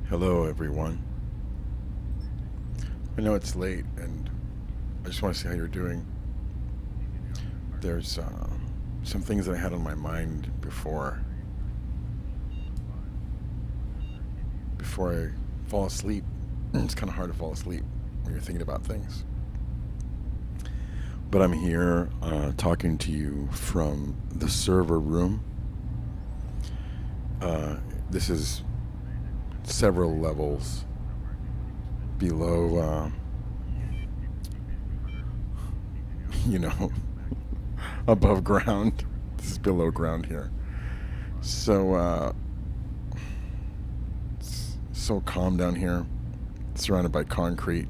Hello, everyone. I know it's late, and I just want to see how you're doing. There's some things that I had on my mind before I fall asleep. It's kind of hard to fall asleep when you're thinking about things. But I'm here talking to you from the server room. This is several levels below, you know, above ground. This is below ground here. So, it's so calm down here, surrounded by concrete.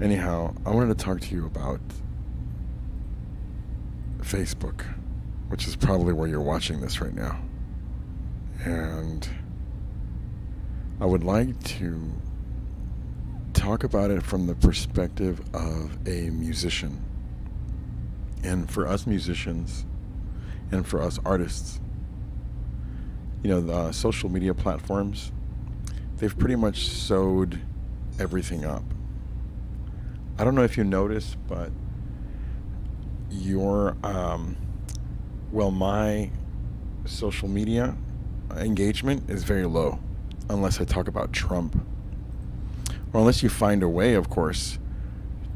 Anyhow, I wanted to talk to you about Facebook, which is probably where you're watching this right now. And I would like to talk about it from the perspective of a musician. And for us musicians and for us artists, the social media platforms, they've pretty much sewed everything up. I don't know if you noticed, but my social media engagement is very low unless I talk about Trump. Or unless you find a way, of course,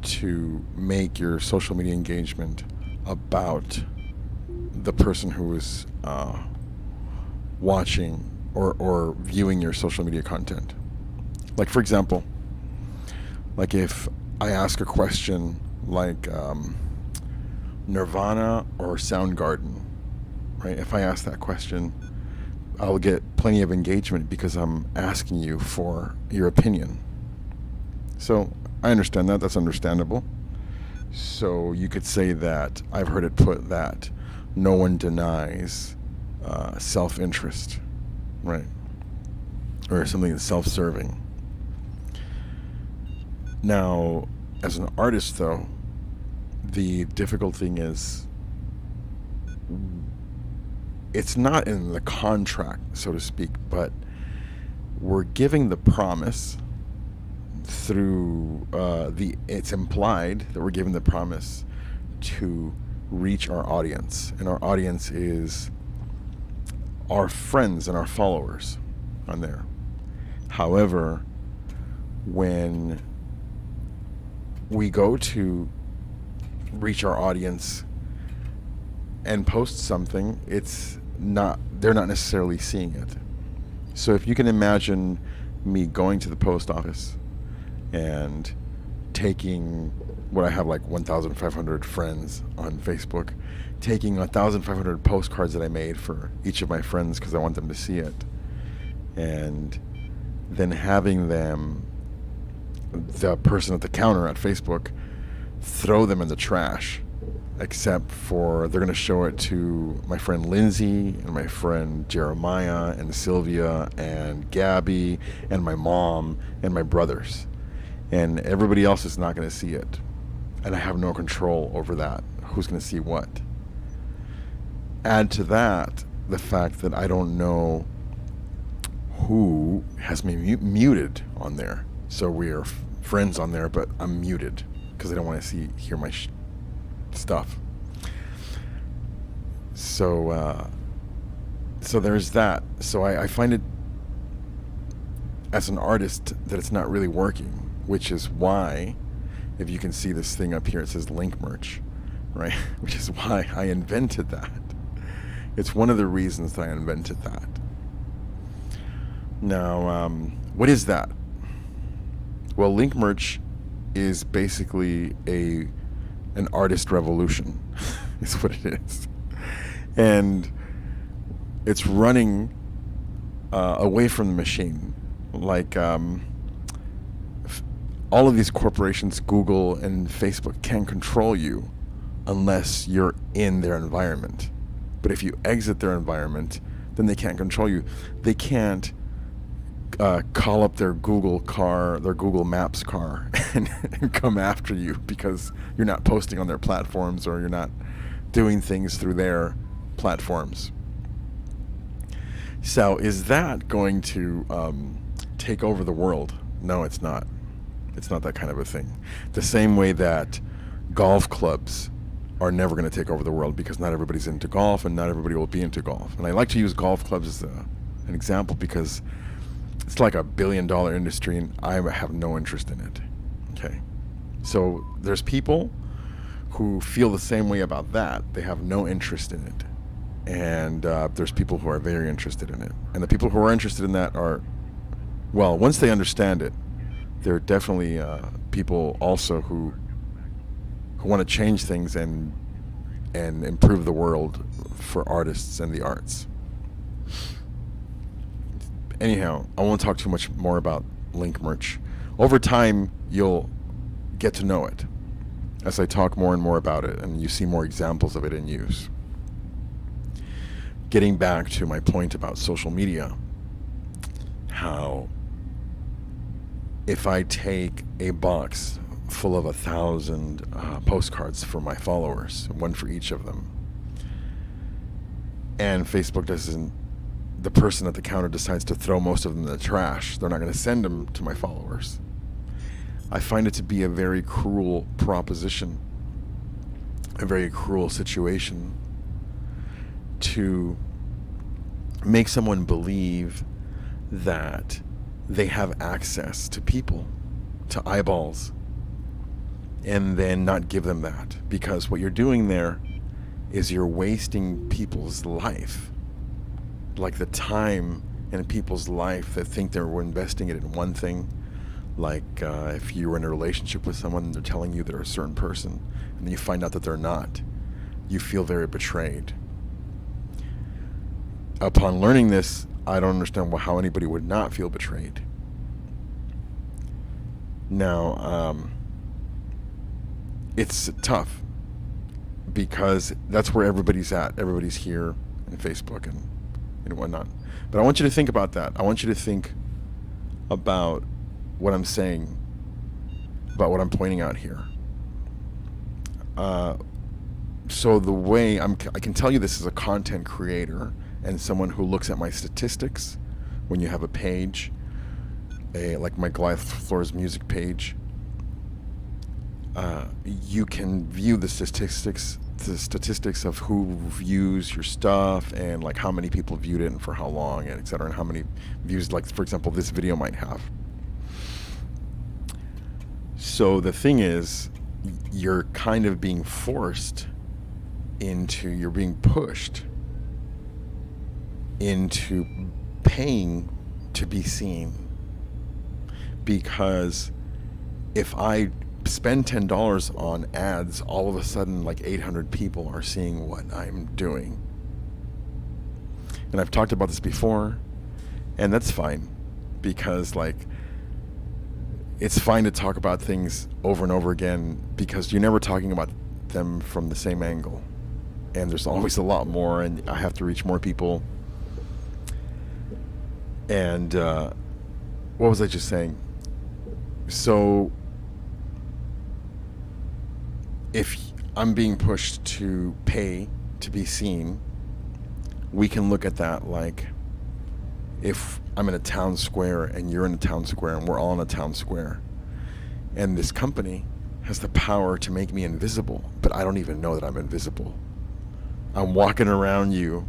to make your social media engagement about the person who is watching or viewing your social media content. Like, for example, like if I ask a question like Nirvana or Soundgarden, right? If I ask that question, I'll get plenty of engagement because I'm asking you for your opinion. So I understand that. That's understandable. So you could say that I've heard it put that no one denies self-interest, right? Or something that's self-serving. Now, as an artist, though, the difficult thing is it's not in the contract, so to speak, but we're giving the promise through it's implied that we're giving the promise to reach our audience, and our audience is our friends and our followers on there. However, when we go to reach our audience and post something, they're not necessarily seeing it. So if you can imagine me going to the post office and taking what I have, like 1,500 friends on Facebook, taking 1,500 postcards that I made for each of my friends because I want them to see it, and then having the person at the counter at Facebook throw them in the trash, except for they're going to show it to my friend Lindsay and my friend Jeremiah and Sylvia and Gabby and my mom and my brothers. And everybody else is not going to see it. And I have no control over that. Who's going to see what? Add to that the fact that I don't know who has me muted on there. So we are friends on there, but I'm muted because I don't want to hear my stuff. So there's that. So I find it as an artist that it's not really working, which is why, if you can see this thing up here, it says Link Merch, right? Which is why I invented that. It's one of the reasons that I invented that. Now, what is that? Well, Link Merch is basically an artist revolution, is what it is. And it's running away from the machine. Like all of these corporations, Google and Facebook, can control you unless you're in their environment. But if you exit their environment, then they can't control you. They can't call up their Google Maps car and come after you because you're not posting on their platforms or you're not doing things through their platforms. So is that going to take over the world? No, it's not. It's not that kind of a thing. The same way that golf clubs are never going to take over the world, because not everybody's into golf and not everybody will be into golf. And I like to use golf clubs as an example because it's like $1 billion industry and I have no interest in it. Okay. So there's people who feel the same way about that. They have no interest in it. And there's people who are very interested in it. And the people who are interested in that are, well, once they understand it, there are definitely people also who want to change things and improve the world for artists and the arts. Anyhow, I won't talk too much more about Link merch. Over time, you'll get to know it as I talk more and more about it and you see more examples of it in use. Getting back to my point about social media, how if I take a box full of 1,000 postcards for my followers, one for each of them, and Facebook doesn't, the person at the counter decides to throw most of them in the trash, they're not going to send them to my followers. I find it to be a very cruel proposition, a very cruel situation to make someone believe that they have access to people, to eyeballs, and then not give them that. Because what you're doing there is you're wasting people's life, like the time in people's life that think they're investing it in one thing. Like if you were in a relationship with someone and they're telling you they're a certain person and then you find out that they're not, you feel very betrayed. Upon learning this, I don't understand how anybody would not feel betrayed. Now, it's tough because that's where everybody's at. Everybody's here in Facebook and whatnot. But I want you to think about that. I want you to think about what I'm saying, about what I'm pointing out here. So the way I can tell you this as a content creator and someone who looks at my statistics, when you have a page, like my Goliath Floors music page, you can view the statistics of who views your stuff and like how many people viewed it and for how long and etc. and how many views, like for example, this video might have. So the thing is, you're kind of being forced into, you're being pushed into paying to be seen. Because if I spend $10 on ads, all of a sudden like 800 people are seeing what I'm doing. And I've talked about this before, and that's fine, because like it's fine to talk about things over and over again because you're never talking about them from the same angle. And there's always a lot more, and I have to reach more people. And what was I just saying? So if I'm being pushed to pay to be seen, we can look at that like if I'm in a town square and you're in a town square and we're all in a town square, and this company has the power to make me invisible, but I don't even know that I'm invisible. I'm walking around you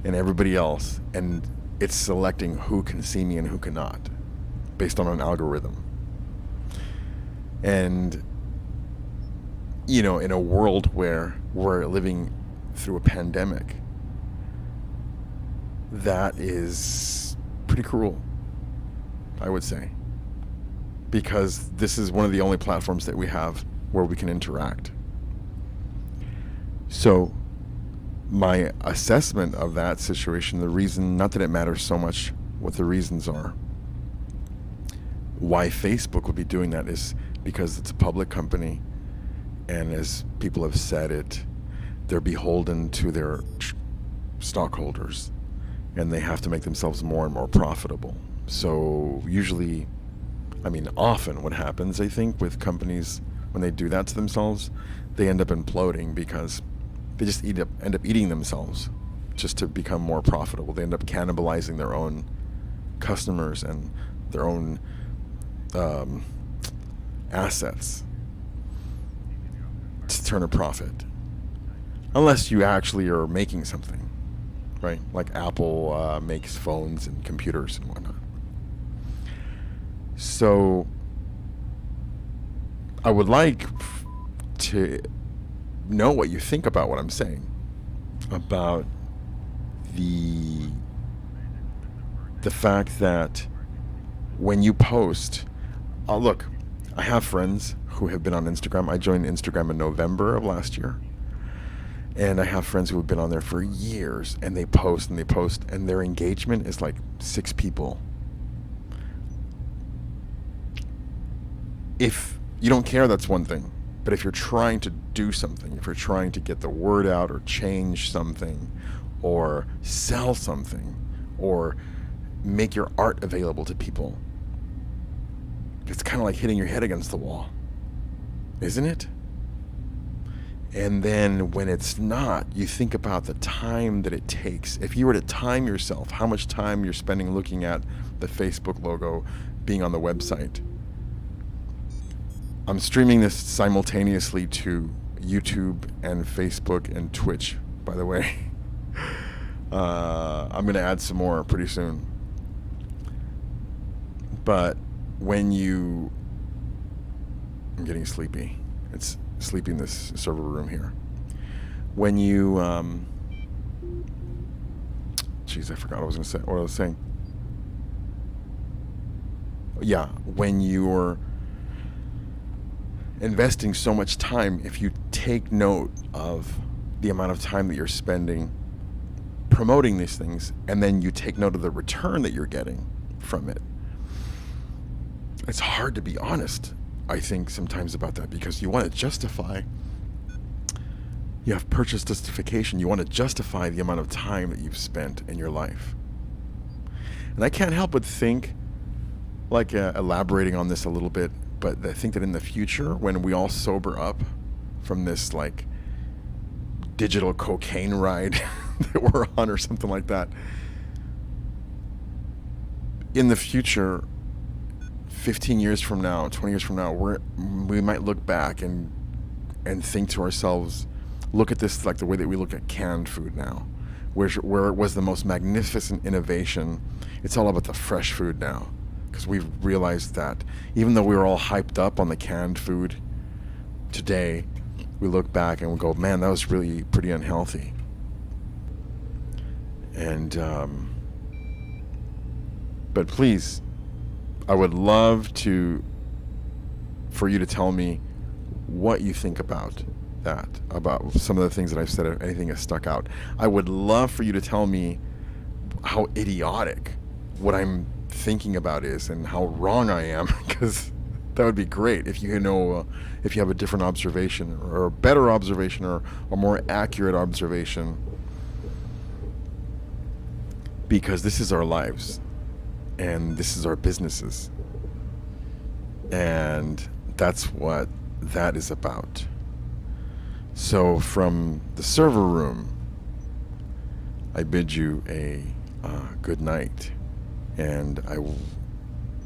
and everybody else, and it's selecting who can see me and who cannot based on an algorithm. And you know, in a world where we're living through a pandemic, that is pretty cruel, I would say, because this is one of the only platforms that we have where we can interact. So my assessment of that situation, the reason, not that it matters so much what the reasons are, why Facebook would be doing that is because it's a public company, and as people have said it, they're beholden to their stockholders, and they have to make themselves more and more profitable. So usually, I mean, often what happens, I think, with companies, when they do that to themselves, they end up imploding because they just end up eating themselves just to become more profitable. They end up cannibalizing their own customers and their own assets to turn a profit. Unless you actually are making something, right? Like Apple makes phones and computers and whatnot. So I would like to know what you think about what I'm saying about the fact that when you post, look, I have friends who have been on Instagram. I joined Instagram in November of last year. And I have friends who have been on there for years, and they post, and their engagement is like 6 people. If you don't care, that's one thing. But if you're trying to do something, if you're trying to get the word out or change something or sell something or make your art available to people, it's kind of like hitting your head against the wall, isn't it? And then when it's not, you think about the time that it takes. If you were to time yourself, how much time you're spending looking at the Facebook logo, being on the website. I'm streaming this simultaneously to YouTube and Facebook and Twitch, by the way. I'm going to add some more pretty soon. But when you... I'm getting sleepy. It's sleepy in this server room here. When you... Jeez, I forgot what I was going to say. What I was saying. Yeah, when you're investing so much time, if you take note of the amount of time that you're spending promoting these things, and then you take note of the return that you're getting from it, it's hard to be honest, I think, sometimes about that, because you want to justify, you have purchase justification, you want to justify the amount of time that you've spent in your life. And I can't help but think, like elaborating on this a little bit, but I think that in the future, when we all sober up from this like digital cocaine ride that we're on or something like that, in the future, 15 years from now, 20 years from now, we might look back and think to ourselves, look at this like the way that we look at canned food now, where it was the most magnificent innovation. It's all about the fresh food now. Because we've realized that even though we were all hyped up on the canned food, today we look back and we go, man, that was really pretty unhealthy. And but please, I would love for you to tell me what you think about that, about some of the things that I've said, if anything has stuck out. I would love for you to tell me how idiotic what I'm thinking about is and how wrong I am, because that would be great if you know, if you have a different observation or a better observation or a more accurate observation, because this is our lives and this is our businesses, and that's what that is about. So from the server room, I bid you a good night. And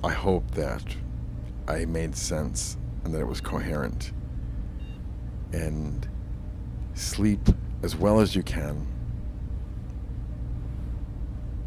I hope that I made sense and that it was coherent. And sleep as well as you can.